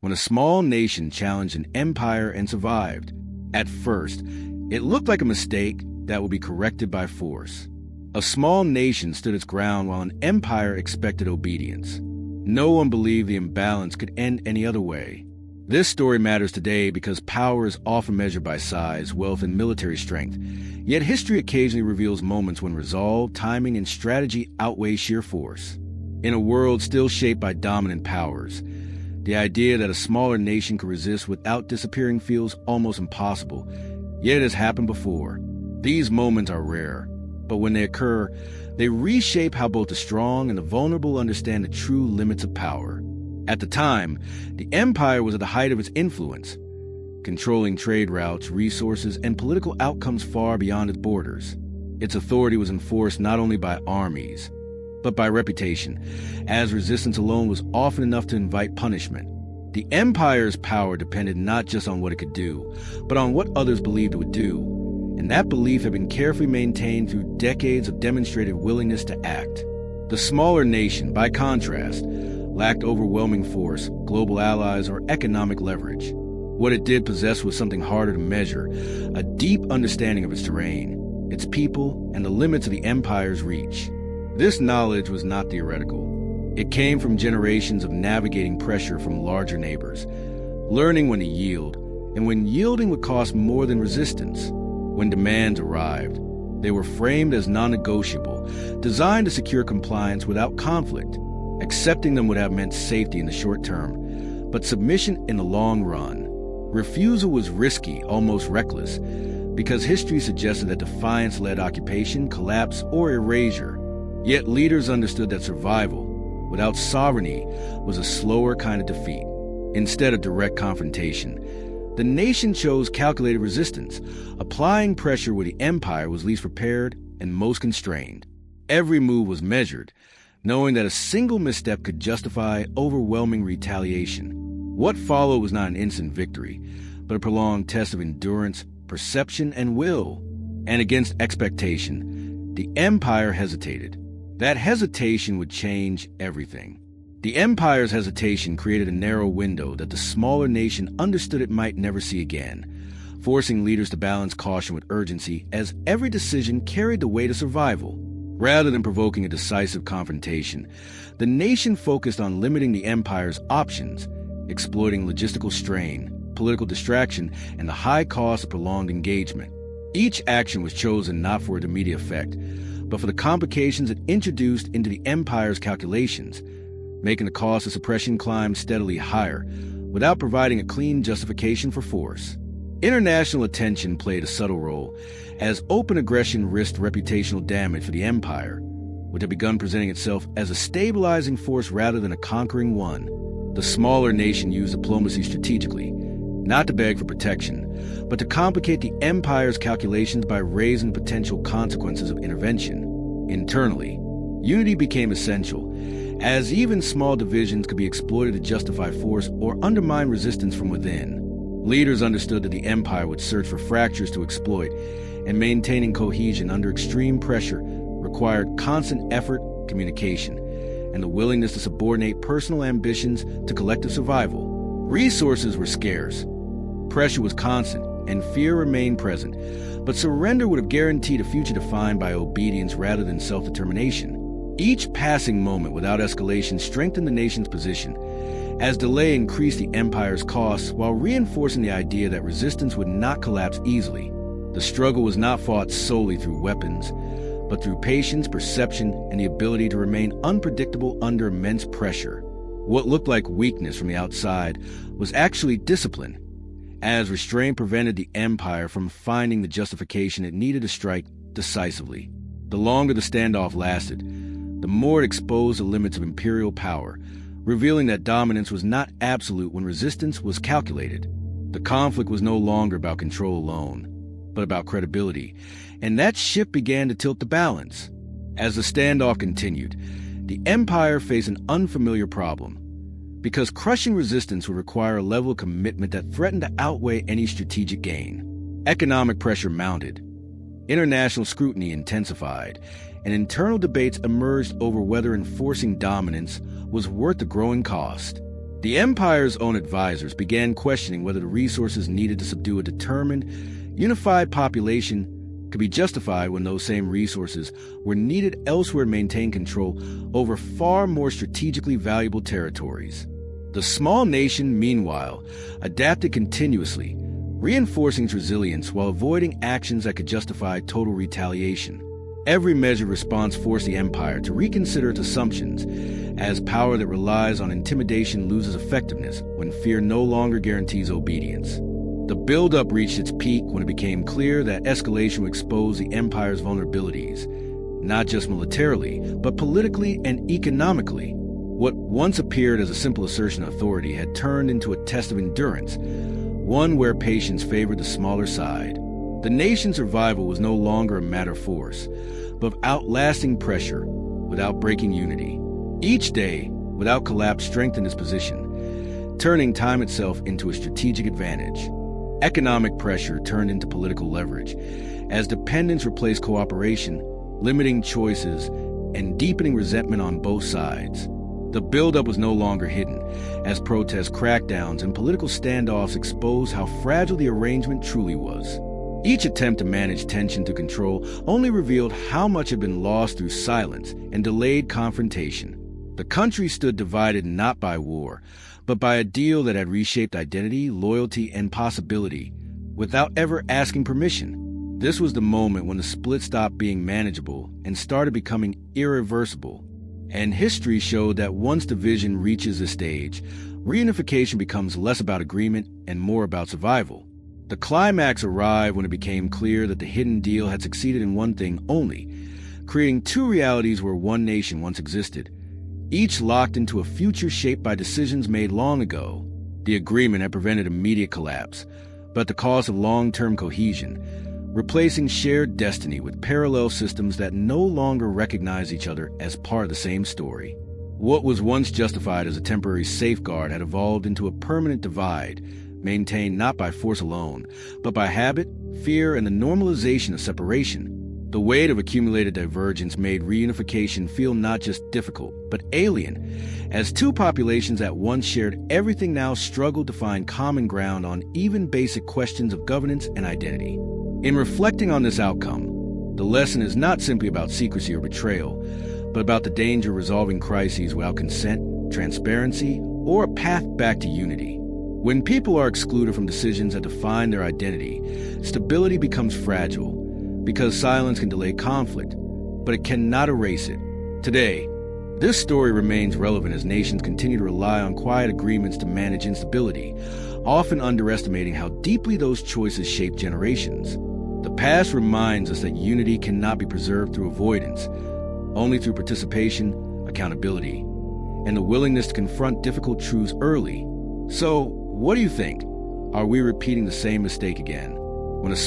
when a small nation challenged an empire and survived. At first, it looked like a mistake that would be corrected by force. A small nation stood its ground while an empire expected obedience. No one believed the imbalance could end any other way. This story matters today because power is often measured by size, wealth, and military strength. Yet history occasionally reveals moments when resolve, timing, and strategy outweigh sheer force. In a world still shaped by dominant powers, the idea that a smaller nation could resist without disappearing feels almost impossible. Yet it has happened before. These moments are rare, but when they occur, they reshape how both the strong and the vulnerable understand the true limits of power. At the time, the empire was at the height of its influence, controlling trade routes, resources, and political outcomes far beyond its borders. Its authority was enforced not only by armies, but by reputation, as resistance alone was often enough to invite punishment. The empire's power depended not just on what it could do, but on what others believed it would do, and that belief had been carefully maintained through decades of demonstrated willingness to act. The smaller nation, by contrast, lacked overwhelming force, global allies, or economic leverage. What it did possess was something harder to measure, a deep understanding of its terrain, its people, and the limits of the empire's reach. This knowledge was not theoretical. It came from generations of navigating pressure from larger neighbors, learning when to yield, and when yielding would cost more than resistance. When demands arrived, they were framed as non-negotiable, designed to secure compliance without conflict. Accepting them would have meant safety in the short term, but submission in the long run. Refusal was risky, almost reckless, because history suggested that defiance led occupation, collapse, or erasure. Yet leaders understood that survival, without sovereignty, was a slower kind of defeat. Instead of direct confrontation, the nation chose calculated resistance, applying pressure where the empire was least prepared and most constrained. Every move was measured, knowing that a single misstep could justify overwhelming retaliation. What followed was not an instant victory, but a prolonged test of endurance, perception, and will. And against expectation, the empire hesitated. That hesitation would change everything. The empire's hesitation created a narrow window that the smaller nation understood it might never see again, forcing leaders to balance caution with urgency as every decision carried the weight of survival. Rather than provoking a decisive confrontation, the nation focused on limiting the empire's options, exploiting logistical strain, political distraction, and the high cost of prolonged engagement. Each action was chosen not for its immediate effect, but for the complications it introduced into the empire's calculations, making the cost of suppression climb steadily higher, without providing a clean justification for force. International attention played a subtle role, as open aggression risked reputational damage for the empire, which had begun presenting itself as a stabilizing force rather than a conquering one. The smaller nation used diplomacy strategically, not to beg for protection, but to complicate the empire's calculations by raising potential consequences of intervention. Internally, unity became essential, as even small divisions could be exploited to justify force or undermine resistance from within. Leaders understood that the empire would search for fractures to exploit, and maintaining cohesion under extreme pressure required constant effort, communication, and the willingness to subordinate personal ambitions to collective survival. Resources were scarce, pressure was constant, and fear remained present, but surrender would have guaranteed a future defined by obedience rather than self-determination. Each passing moment without escalation strengthened the nation's position, as delay increased the empire's costs while reinforcing the idea that resistance would not collapse easily. The struggle was not fought solely through weapons, but through patience, perception, and the ability to remain unpredictable under immense pressure. What looked like weakness from the outside was actually discipline, as restraint prevented the empire from finding the justification it needed to strike decisively. The longer the standoff lasted, the more it exposed the limits of imperial power, revealing that dominance was not absolute when resistance was calculated. The conflict was no longer about control alone, but about credibility, and that shift began to tilt the balance. As the standoff continued, the empire faced an unfamiliar problem, because crushing resistance would require a level of commitment that threatened to outweigh any strategic gain. Economic pressure mounted, international scrutiny intensified, and internal debates emerged over whether enforcing dominance was worth the growing cost. The empire's own advisors began questioning whether the resources needed to subdue a determined, unified population could be justified when those same resources were needed elsewhere to maintain control over far more strategically valuable territories. The small nation, meanwhile, adapted continuously, reinforcing its resilience while avoiding actions that could justify total retaliation. Every measured response forced the empire to reconsider its assumptions, as power that relies on intimidation loses effectiveness when fear no longer guarantees obedience. The buildup reached its peak when it became clear that escalation would expose the empire's vulnerabilities, not just militarily, but politically and economically. What once appeared as a simple assertion of authority had turned into a test of endurance, one where patience favored the smaller side. The nation's survival was no longer a matter of force, but of outlasting pressure without breaking unity. Each day, without collapse, strengthened its position, turning time itself into a strategic advantage. Economic pressure turned into political leverage, as dependence replaced cooperation, limiting choices and deepening resentment on both sides. The buildup was no longer hidden, as protests, crackdowns, and political standoffs exposed how fragile the arrangement truly was. Each attempt to manage tension through control only revealed how much had been lost through silence and delayed confrontation. The country stood divided not by war, but by a deal that had reshaped identity, loyalty, and possibility, without ever asking permission. This was the moment when the split stopped being manageable and started becoming irreversible. And history showed that once division reaches this stage, reunification becomes less about agreement and more about survival. The climax arrived when it became clear that the hidden deal had succeeded in one thing only, creating two realities where one nation once existed, each locked into a future shaped by decisions made long ago. The agreement had prevented immediate collapse, but at the cost of long-term cohesion, replacing shared destiny with parallel systems that no longer recognize each other as part of the same story. What was once justified as a temporary safeguard had evolved into a permanent divide, maintained not by force alone, but by habit, fear, and the normalization of separation. The weight of accumulated divergence made reunification feel not just difficult, but alien, as two populations that once shared everything now struggled to find common ground on even basic questions of governance and identity. In reflecting on this outcome, the lesson is not simply about secrecy or betrayal, but about the danger of resolving crises without consent, transparency, or a path back to unity. When people are excluded from decisions that define their identity, stability becomes fragile, because silence can delay conflict, but it cannot erase it. Today, this story remains relevant as nations continue to rely on quiet agreements to manage instability, often underestimating how deeply those choices shape generations. The past reminds us that unity cannot be preserved through avoidance, only through participation, accountability, and the willingness to confront difficult truths early. So, what do you think? Are we repeating the same mistake again?